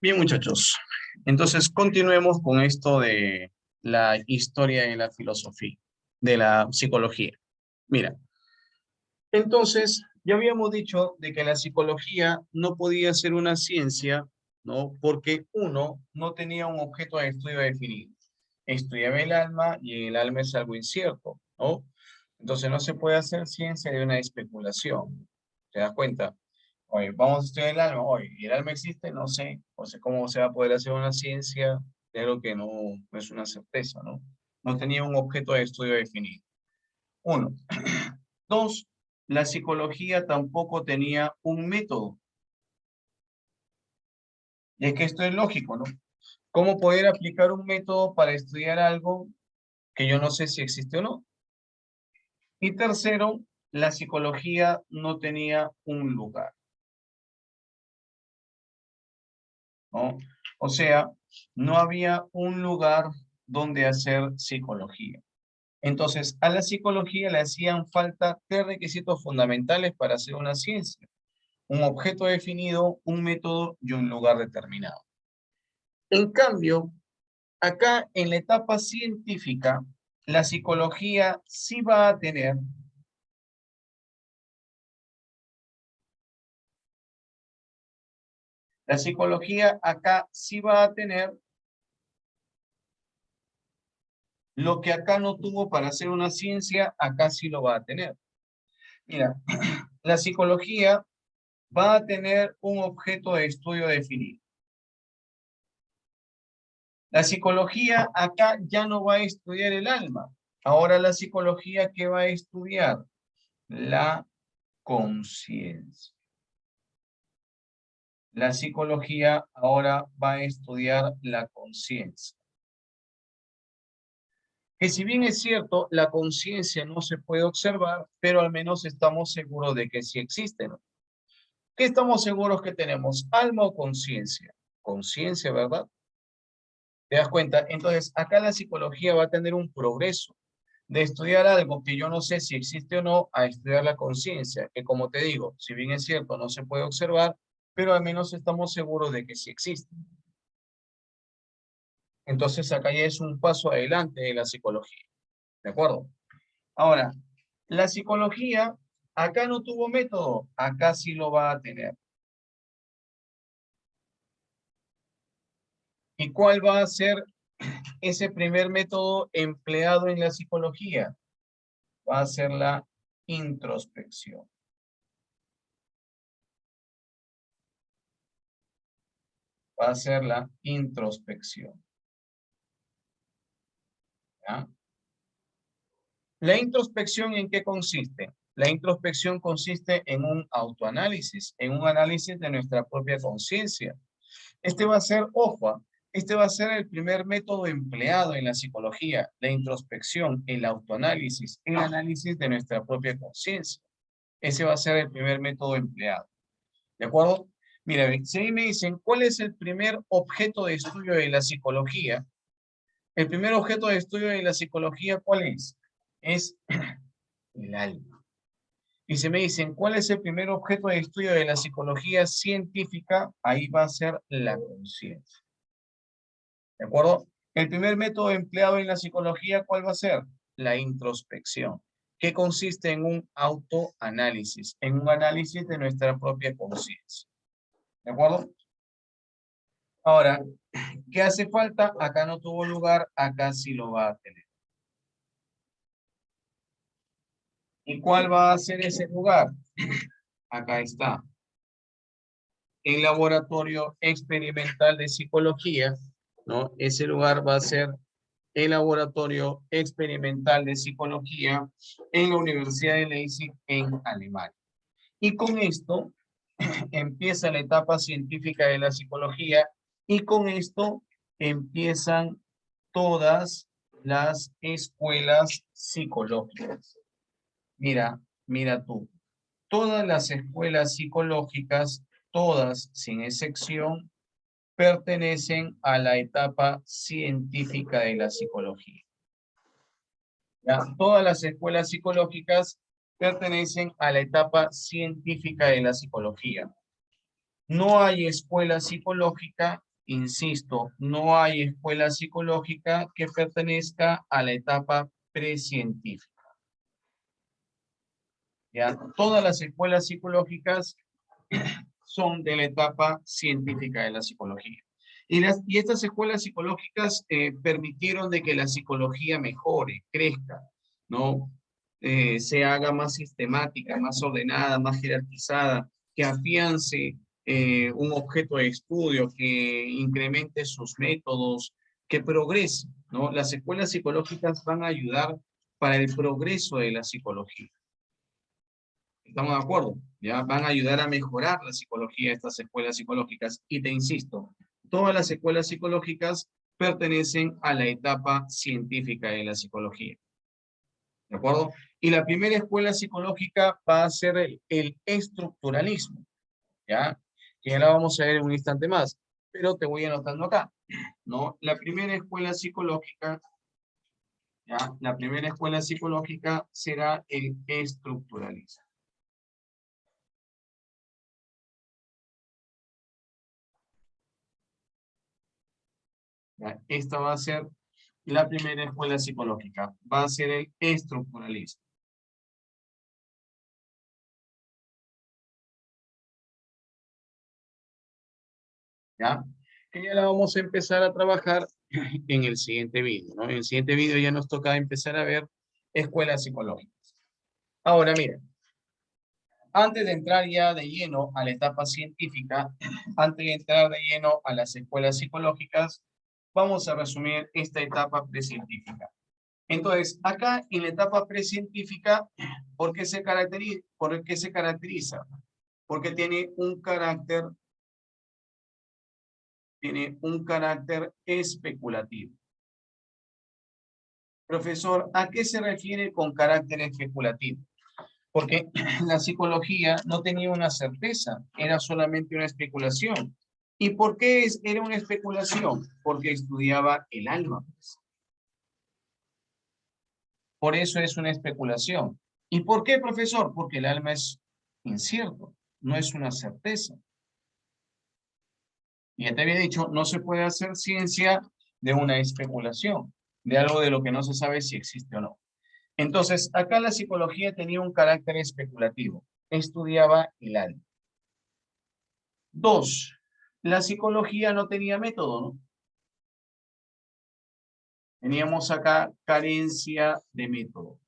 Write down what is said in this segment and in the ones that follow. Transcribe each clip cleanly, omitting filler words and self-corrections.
Bien, muchachos. Entonces, continuemos con esto de la historia de la filosofía, de la psicología. Mira, entonces, ya habíamos dicho de que la psicología no podía ser una ciencia, ¿no? Porque uno no tenía un objeto de estudio definido. Estudiaba el alma y el alma es algo incierto, ¿no? Entonces, no se puede hacer ciencia de una especulación. ¿Te das cuenta? Oye, vamos a estudiar el alma. Oye, ¿y el alma existe? No sé. O sea, ¿cómo se va a poder hacer una ciencia de algo que no es una certeza, ¿no? No tenía un objeto de estudio definido. Uno. Dos, la psicología tampoco tenía un método. Y es que esto es lógico, ¿no? ¿Cómo poder aplicar un método para estudiar algo que yo no sé si existe o no? Y tercero, la psicología no tenía un lugar, ¿no? O sea, no había un lugar donde hacer psicología. Entonces, a la psicología le hacían falta tres requisitos fundamentales para hacer una ciencia: un objeto definido, un método y un lugar determinado. En cambio, acá en la etapa científica, la psicología sí va a tener la psicología acá sí va a tener lo que acá no tuvo para hacer una ciencia, acá sí lo va a tener. Mira, la psicología va a tener un objeto de estudio definido. La psicología acá ya no va a estudiar el alma. Ahora la psicología, ¿qué va a estudiar? La conciencia. La psicología ahora va a estudiar la conciencia. Que si bien es cierto, la conciencia no se puede observar, pero al menos estamos seguros de que sí existe, ¿no? ¿Qué estamos seguros que tenemos? ¿Alma o conciencia? Conciencia, ¿verdad? ¿Te das cuenta? Entonces, acá la psicología va a tener un progreso de estudiar algo que yo no sé si existe o no, a estudiar la conciencia, que como te digo, si bien es cierto, no se puede observar, pero al menos estamos seguros de que sí existe. Entonces, acá ya es un paso adelante de la psicología. ¿De acuerdo? Ahora, la psicología acá no tuvo método, acá sí lo va a tener. ¿Y cuál va a ser ese primer método empleado en la psicología? Va a ser la introspección. Va a ser la introspección. ¿Ya? ¿La introspección en qué consiste? La introspección consiste en un autoanálisis, en un análisis de nuestra propia conciencia. Este va a ser, ojo, este va a ser el primer método empleado en la psicología: la introspección, el autoanálisis, el análisis de nuestra propia conciencia. Ese va a ser el primer método empleado. ¿De acuerdo? Mira, si a mí me dicen, ¿cuál es el primer objeto de estudio de la psicología? El primer objeto de estudio de la psicología, ¿cuál es? Es el alma. Y si me dicen, ¿cuál es el primer objeto de estudio de la psicología científica? Ahí va a ser la conciencia. ¿De acuerdo? El primer método empleado en la psicología, ¿cuál va a ser? La introspección, que consiste en un autoanálisis, en un análisis de nuestra propia conciencia. ¿De acuerdo? Ahora, ¿qué hace falta? Acá no tuvo lugar, acá sí lo va a tener. ¿Y cuál va a ser ese lugar? Acá está. El laboratorio experimental de psicología, ¿no? Ese lugar va a ser el laboratorio experimental de psicología en la Universidad de Leipzig en Alemania. Y con esto empieza la etapa científica de la psicología y con esto empiezan todas las escuelas psicológicas. Mira, mira tú, todas las escuelas psicológicas, todas sin excepción, pertenecen a la etapa científica de la psicología. ¿Ya? Todas las escuelas psicológicas pertenecen a la etapa científica de la psicología. No hay escuela psicológica insisto, no hay escuela psicológica que pertenezca a la etapa precientífica. ¿Ya? Todas las escuelas psicológicas son de la etapa científica de la psicología. Y estas escuelas psicológicas permitieron de que la psicología mejore, crezca, ¿no? Se haga más sistemática, más ordenada, más jerarquizada, que afiance un objeto de estudio, que incremente sus métodos, que progrese, ¿no? Las escuelas psicológicas van a ayudar para el progreso de la psicología. ¿Estamos de acuerdo? Ya van a ayudar a mejorar la psicología de estas escuelas psicológicas. Y te insisto, todas las escuelas psicológicas pertenecen a la etapa científica de la psicología. ¿De acuerdo? Y la primera escuela psicológica va a ser el estructuralismo, ¿ya? Que ya la vamos a ver en un instante más, pero te voy anotando acá, ¿no? La primera escuela psicológica, ¿ya? La primera escuela psicológica será el estructuralismo. ¿Ya? Esta va a ser la primera escuela psicológica, va a ser el estructuralismo. ¿Ya? Que ya la vamos a empezar a trabajar en el siguiente vídeo, ¿no? En el siguiente vídeo ya nos toca empezar a ver escuelas psicológicas. Ahora, miren, antes de entrar ya de lleno a la etapa científica, antes de entrar de lleno a las escuelas psicológicas, vamos a resumir esta etapa precientífica. Entonces, acá en la etapa precientífica, ¿por qué se caracteriza? ¿Por qué se caracteriza? Porque tiene un carácter especulativo. Profesor, ¿a qué se refiere con carácter especulativo? Porque la psicología no tenía una certeza, era solamente una especulación. ¿Y por qué era una especulación? Porque estudiaba el alma. Por eso es una especulación. ¿Y por qué, profesor? Porque el alma es incierto, no es una certeza. Y ya te había dicho, no se puede hacer ciencia de una especulación, de algo de lo que no se sabe si existe o no. Entonces, acá la psicología tenía un carácter especulativo, estudiaba el alma. Dos, la psicología no tenía método, ¿no? Teníamos acá carencia de método.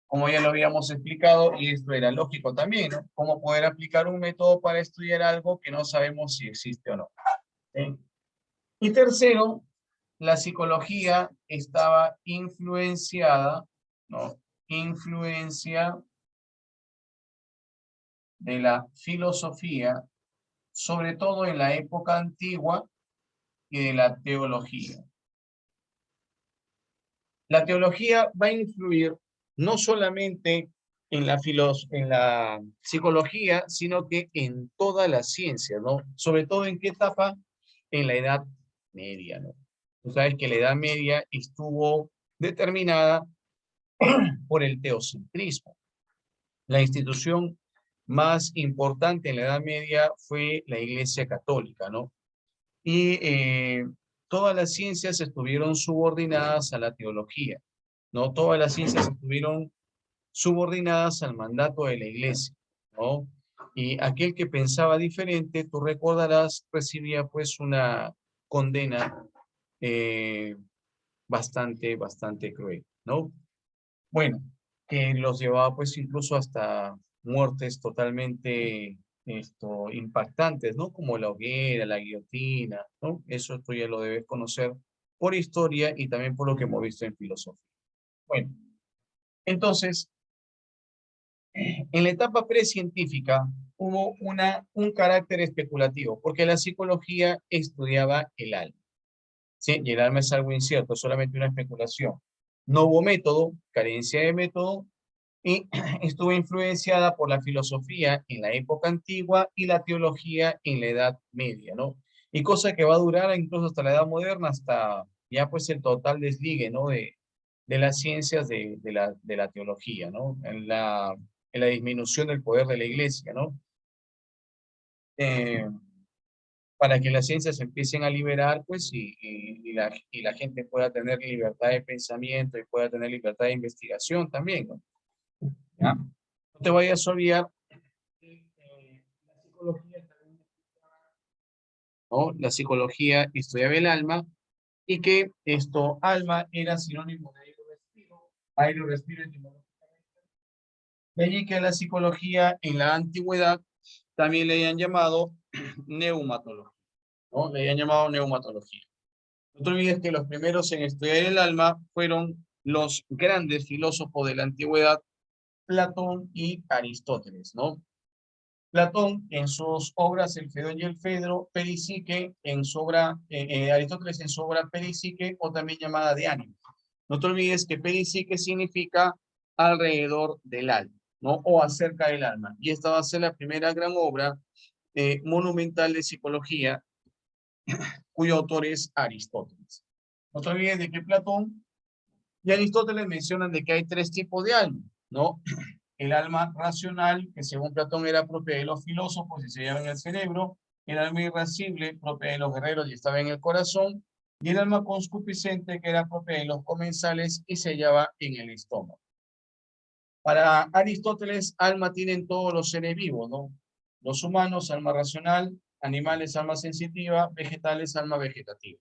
Como ya lo habíamos explicado, y esto era lógico también, ¿no? ¿Cómo poder aplicar un método para estudiar algo que no sabemos si existe o no? ¿Sí? Y tercero, la psicología estaba influenciada, ¿no? Influencia de la filosofía, sobre todo en la época antigua, y de la teología. La teología va a influir no solamente en la psicología, sino que en toda la ciencia, ¿no? Sobre todo en qué etapa, en la Edad Media, ¿no? Tú sabes que la Edad Media estuvo determinada por el teocentrismo. La institución más importante en la Edad Media fue la Iglesia Católica, ¿no? Y todas las ciencias estuvieron subordinadas a la teología, ¿no? Todas las ciencias estuvieron subordinadas al mandato de la Iglesia, ¿no? Y aquel que pensaba diferente, tú recordarás, recibía pues una condena eh, bastante cruel, ¿no? Bueno, que los llevaba pues incluso hasta muertes totalmente impactantes, ¿no? Como la hoguera, la guillotina, ¿no? Eso tú ya lo debes conocer por historia y también por lo que hemos visto en filosofía. Bueno, entonces, en la etapa precientífica hubo un carácter especulativo, porque la psicología estudiaba el alma, ¿sí? Y el alma es algo incierto, solamente una especulación. No hubo método, carencia de método, y estuvo influenciada por la filosofía en la época antigua y la teología en la Edad Media, ¿no? Y cosa que va a durar incluso hasta la Edad Moderna, hasta ya pues el total desligue, ¿no? De las ciencias de la teología, ¿no? En la disminución del poder de la iglesia, ¿no? Eh, para que las ciencias se empiecen a liberar, pues, y la gente pueda tener libertad de pensamiento y pueda tener libertad de investigación también, ¿no? ¿Ya? No te vayas a olvidar que la psicología también, ¿no? La psicología estudiaba el alma y que esto, alma, era sinónimo de aire o respiro etimológicamente. De allí que la psicología en la antigüedad también le hayan llamado neumatología, ¿no? Le hayan llamado neumatología. No te olvides que los primeros en estudiar el alma fueron los grandes filósofos de la antigüedad, Platón y Aristóteles, ¿no? Platón en sus obras El Fedón y el Fedro, Perisique en su obra, Aristóteles en su obra Perisique, o también llamada de ánimo. No te olvides que Perisique significa alrededor del alma, ¿no? O acerca del alma. Y esta va a ser la primera gran obra monumental de psicología, cuyo autor es Aristóteles. No te olvides de que Platón y Aristóteles mencionan de que hay tres tipos de alma, ¿no? El alma racional, que según Platón era propia de los filósofos y se hallaba en el cerebro; el alma irascible, propia de los guerreros y estaba en el corazón; y el alma concupiscente, que era propia de los comensales y se hallaba en el estómago. Para Aristóteles, alma tienen todos los seres vivos, ¿no? Los humanos, alma racional; animales, alma sensitiva; vegetales, alma vegetativa.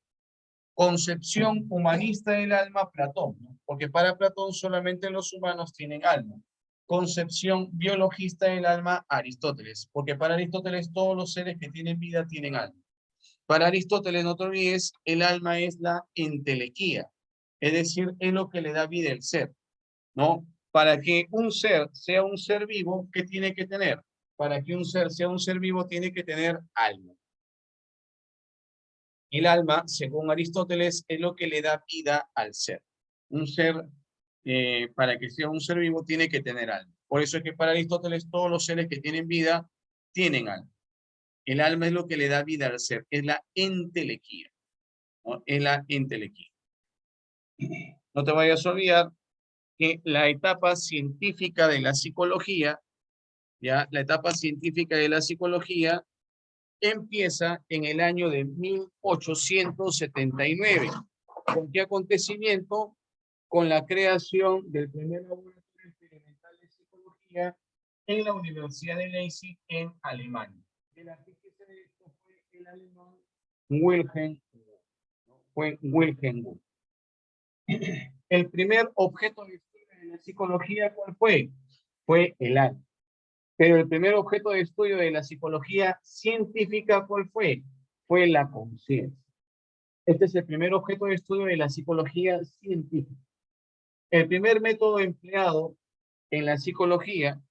Concepción humanista del alma, Platón, ¿no? Porque para Platón solamente los humanos tienen alma. Concepción biologista del alma, Aristóteles, porque para Aristóteles todos los seres que tienen vida tienen alma. Para Aristóteles, no te olvides, el alma es la entelequía, es decir, es lo que le da vida al ser, ¿no? Para que un ser sea un ser vivo, ¿qué tiene que tener? Para que un ser sea un ser vivo, tiene que tener alma. El alma, según Aristóteles, es lo que le da vida al ser. Un ser, para que sea un ser vivo, tiene que tener alma. Por eso es que para Aristóteles todos los seres que tienen vida tienen alma. El alma es lo que le da vida al ser, es la entelequía, ¿no? Es la entelequía. No te vayas a olvidar que la etapa científica de la psicología, ya, la etapa científica de la psicología empieza en el año de 1879. ¿Con qué acontecimiento? Con la creación del primer laboratorio experimental de psicología en la Universidad de Leipzig, en Alemania. El artífice de esto fue el alemán Wilhelm Wundt. El primer objeto de estudio de la psicología, ¿cuál fue? Fue el alma. Pero el primer objeto de estudio de la psicología científica, ¿cuál fue? Fue la conciencia. Este es el primer objeto de estudio de la psicología científica. El primer método empleado en la psicología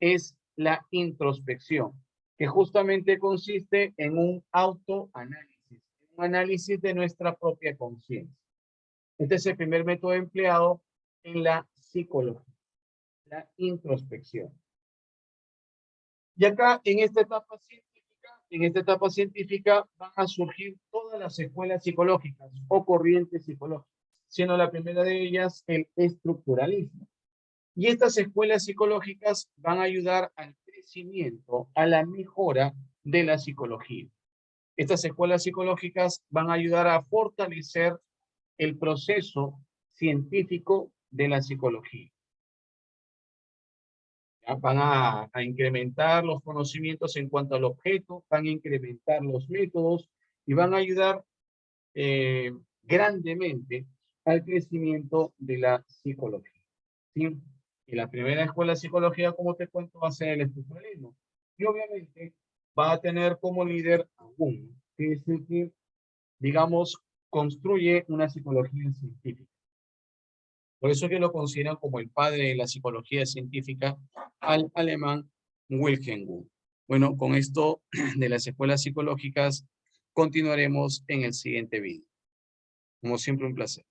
es la introspección, que justamente consiste en un autoanálisis, un análisis de nuestra propia conciencia. Este es el primer método empleado en la psicología, la introspección. Y acá, en esta etapa científica, van a surgir todas las escuelas psicológicas o corrientes psicológicas, siendo la primera de ellas el estructuralismo. Y estas escuelas psicológicas van a ayudar al crecimiento, a la mejora de la psicología. Estas escuelas psicológicas van a ayudar a fortalecer el proceso científico de la psicología. Van a incrementar los conocimientos en cuanto al objeto, van a incrementar los métodos y van a ayudar grandemente al crecimiento de la psicología, ¿sí? Y la primera escuela de psicología, como te cuento, va a ser el estructuralismo. Y obviamente va a tener como líder a Wundt, que es el que, digamos, construye una psicología científica. Por eso que lo consideran como el padre de la psicología científica al alemán Wilhelm Wundt. Bueno, con esto de las escuelas psicológicas continuaremos en el siguiente video. Como siempre, un placer.